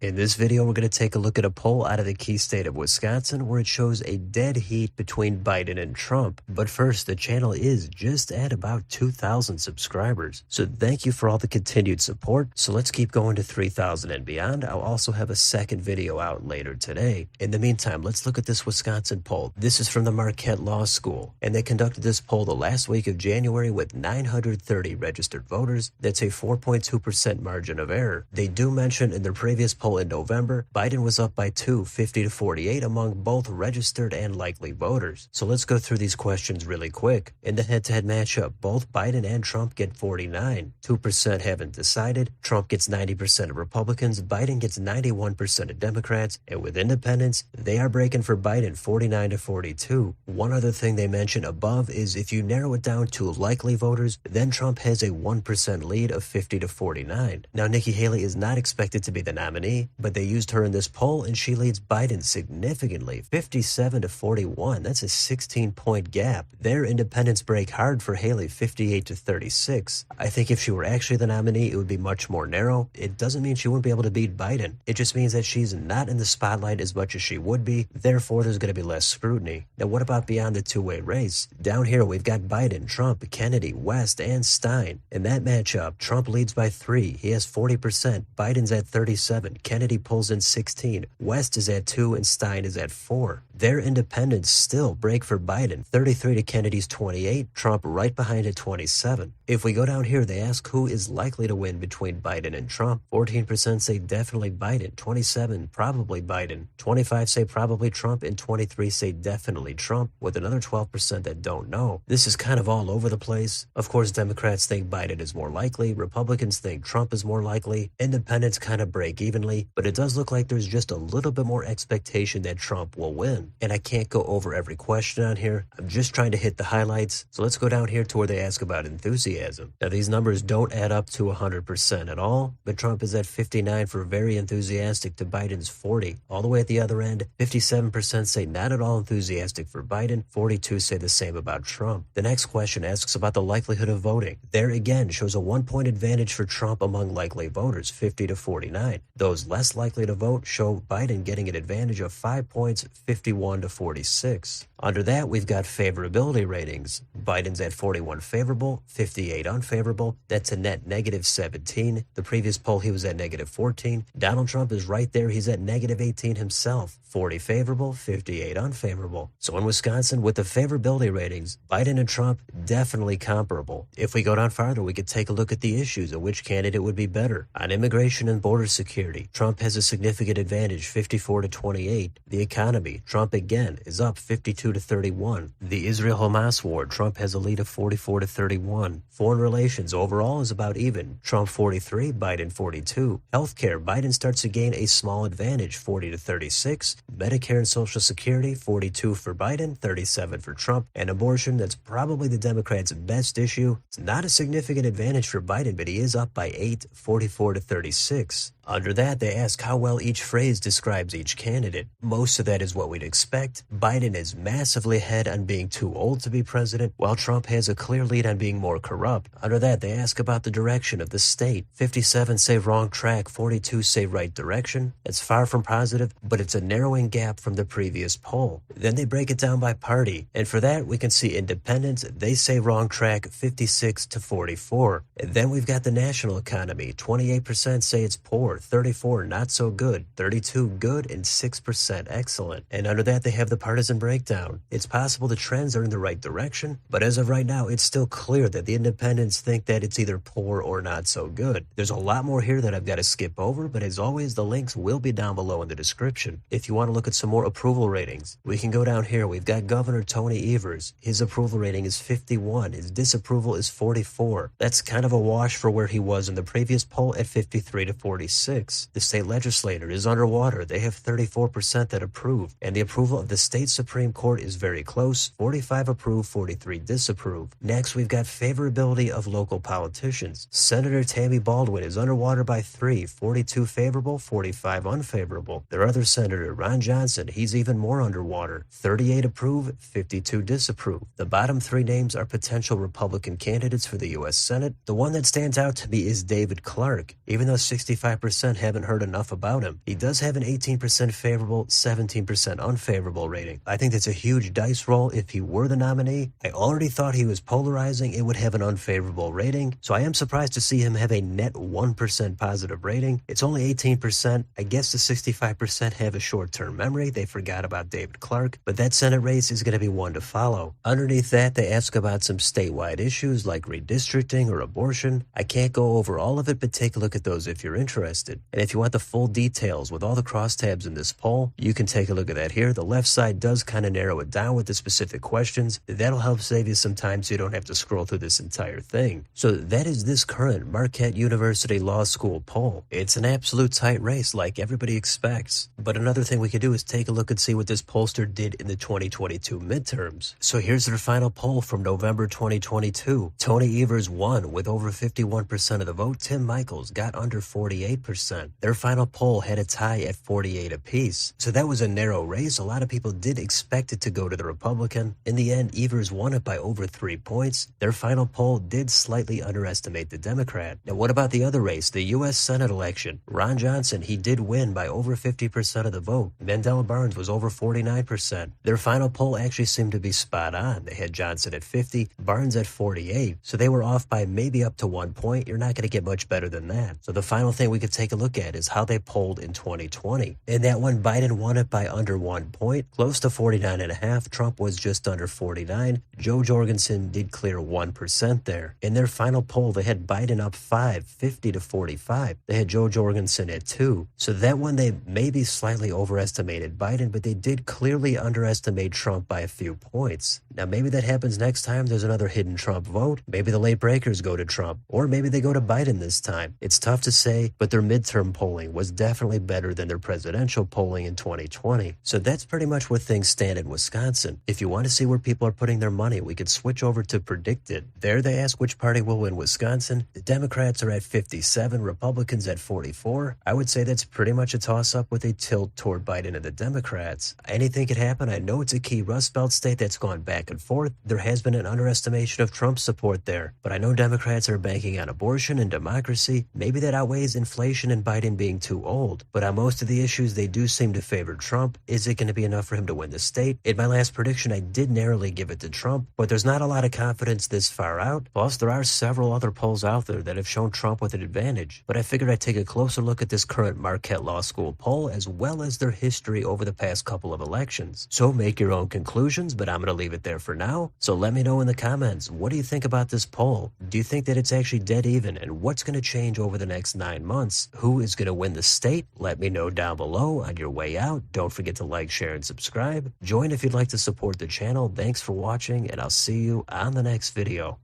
In this video, we're going to take a look at a poll out of the key state of Wisconsin where it shows a dead heat between Biden and Trump. But first, the channel is just at about 2,000 subscribers. So thank you for all the continued support. So let's keep going to 3,000 and beyond. I'll also have a second video out later today. In the meantime, let's look at this Wisconsin poll. This is from the Marquette Law School, and they conducted this poll the last week of January with 930 registered voters. That's a 4.2% margin of error. They do mention in their previous poll in November, Biden was up by 50 to 48 among both registered and likely voters. So let's go through these questions really quick. In the head-to-head matchup, both Biden and Trump get 49. 2% haven't decided. Trump gets 90% of Republicans. Biden gets 91% of Democrats. And with independents, they are breaking for Biden 49 to 42. One other thing they mention above is if you narrow it down to likely voters, then Trump has a 1% lead of 50 to 49. Now, Nikki Haley is not expected to be the nominee, but they used her in this poll and she leads Biden significantly, 57 to 41. That's a 16-point gap. Their independents break hard for Haley, 58 to 36. I think if she were actually the nominee, it would be much more narrow. It doesn't mean she wouldn't be able to beat Biden. It just means that she's not in the spotlight as much as she would be. Therefore, there's going to be less scrutiny. Now, what about beyond the two-way race? Down here, we've got Biden, Trump, Kennedy, West, and Stein. In that matchup, Trump leads by 3. He has 40%. Biden's at 37. Kennedy pulls in 16. West is at 2 and Stein is at 4. Their independents still break for Biden, 33 to Kennedy's 28, Trump right behind at 27. If we go down here, they ask who is likely to win between Biden and Trump. 14% say definitely Biden, 27 probably Biden, 25 say probably Trump, and 23 say definitely Trump, with another 12% that don't know. This is kind of all over the place. Of course, Democrats think Biden is more likely, Republicans think Trump is more likely, independents kind of break evenly, but it does look like there's just a little bit more expectation that Trump will win. And I can't go over every question on here. I'm just trying to hit the highlights. So let's go down here to where they ask about enthusiasm. Now, these numbers don't add up to 100% at all, but Trump is at 59 for very enthusiastic to Biden's 40. All the way at the other end, 57% say not at all enthusiastic for Biden. 42 say the same about Trump. The next question asks about the likelihood of voting. There again shows a 1-point advantage for Trump among likely voters, 50 to 49. Those less likely to vote show Biden getting an advantage of 5 points, 51 to 46. Under that, we've got favorability ratings. Biden's at 41 favorable, 58 unfavorable. That's a net negative 17. The previous poll, he was at negative 14. Donald Trump is right there. He's at negative 18 himself. 40 favorable, 58 unfavorable. So in Wisconsin, with the favorability ratings, Biden and Trump definitely comparable. If we go down farther, we could take a look at the issues of which candidate would be better. On immigration and border security, Trump has a significant advantage, 54 to 28. The economy, Trump again is up 52 to 31. The Israel-Hamas war, Trump has a lead of 44 to 31. Foreign relations overall is about even. Trump 43, Biden 42. Healthcare, Biden starts to gain a small advantage, 40 to 36. Medicare and Social Security, 42 for Biden, 37 for Trump. And abortion, that's probably the Democrats' best issue. It's not a significant advantage for Biden, but he is up by 8, 44 to 36. Under that, they ask how well each phrase describes each candidate. Most of that is what we'd expect. Biden is massively ahead on being too old to be president, while Trump has a clear lead on being more corrupt. Under that, they ask about the direction of the state. 57 say wrong track, 42 say right direction. It's far from positive, but it's a narrowing gap from the previous poll. Then they break it down by party, and for that, we can see independents, they say wrong track, 56 to 44. And then we've got the national economy. 28% say it's poor, 34 not so good, 32 good, and 6% excellent. And under that, they have the partisan breakdown. It's possible the trends are in the right direction, but as of right now, it's still clear that the independents think that it's either poor or not so good. There's a lot more here that I've got to skip over, but as always, the links will be down below in the description. If you want to look at some more approval ratings, we can go down here. We've got Governor Tony Evers. His approval rating is 51. His disapproval is 44. That's kind of a wash for where he was in the previous poll at 53 to 46. The state legislature is underwater. They have 34% that approve, and the approval of the state Supreme Court is very close. 45 approve, 43 disapprove. Next, we've got favorability of local politicians. Senator Tammy Baldwin is underwater by 3, 42 favorable, 45 unfavorable. Their other senator, Ron Johnson, he's even more underwater. 38 approve, 52 disapprove. The bottom 3 names are potential Republican candidates for the U.S. Senate. The one that stands out to me is David Clark. Even though 65% 90% haven't heard enough about him. He does have an 18% favorable, 17% unfavorable rating. I think that's a huge dice roll if he were the nominee. I already thought he was polarizing, it would have an unfavorable rating, so I am surprised to see him have a net 1% positive rating. It's only 18%. I guess the 65% have a short-term memory. They forgot about David Clark, but that Senate race is going to be one to follow. Underneath that, they ask about some statewide issues like redistricting or abortion. I can't go over all of it, but take a look at those if you're interested. And if you want the full details with all the crosstabs in this poll, you can take a look at that here. The left side does kind of narrow it down with the specific questions. That'll help save you some time so you don't have to scroll through this entire thing. So that is this current Marquette University Law School poll. It's an absolute tight race like everybody expects. But another thing we could do is take a look and see what this pollster did in the 2022 midterms. So here's their final poll from November 2022. Tony Evers won with over 51% of the vote. Tim Michels got under 48%. Their final poll had a tie at 48 apiece. So that was a narrow race. A lot of people did expect it to go to the Republican. In the end, Evers won it by over 3 points. Their final poll did slightly underestimate the Democrat. Now, what about the other race, the U.S. Senate election? Ron Johnson, he did win by over 50% of the vote. Mandela Barnes was over 49%. Their final poll actually seemed to be spot on. They had Johnson at 50, Barnes at 48. So they were off by maybe up to 1 point. You're not going to get much better than that. So the final thing we could take a look at is how they polled in 2020. In that one, Biden won it by under 1 point, close to 49.5. Trump was just under 49. Joe Jorgensen did clear 1% there. In their final poll, they had Biden up 5, 50 to 45. They had Joe Jorgensen at 2. So that one, they maybe slightly overestimated Biden, but they did clearly underestimate Trump by a few points. Now, maybe that happens next time there's another hidden Trump vote. Maybe the late breakers go to Trump, or maybe they go to Biden this time. It's tough to say, but their midterm polling was definitely better than their presidential polling in 2020. So that's pretty much where things stand in Wisconsin. If you want to see where people are putting their money, we could switch over to Predicted. There they ask which party will win Wisconsin. The Democrats are at 57, Republicans at 44. I would say that's pretty much a toss-up with a tilt toward Biden and the Democrats. Anything could happen. I know it's a key Rust Belt state that's gone back and forth. There has been an underestimation of Trump's support there, but I know Democrats are banking on abortion and democracy. Maybe that outweighs inflation and Biden being too old, but on most of the issues, they do seem to favor Trump. Is it going to be enough for him to win the state? In my last prediction, I did narrowly give it to Trump, but there's not a lot of confidence this far out. Plus, there are several other polls out there that have shown Trump with an advantage, but I figured I'd take a closer look at this current Marquette Law School poll as well as their history over the past couple of elections. So make your own conclusions, but I'm going to leave it there for now. So let me know in the comments, what do you think about this poll? Do you think that it's actually dead even? And what's going to change over the next 9 months? Who is going to win the state? Let me know down below. On your way out, don't forget to like, share, and subscribe. Join if you'd like to support the channel. Thanks for watching, and I'll see you on the next video.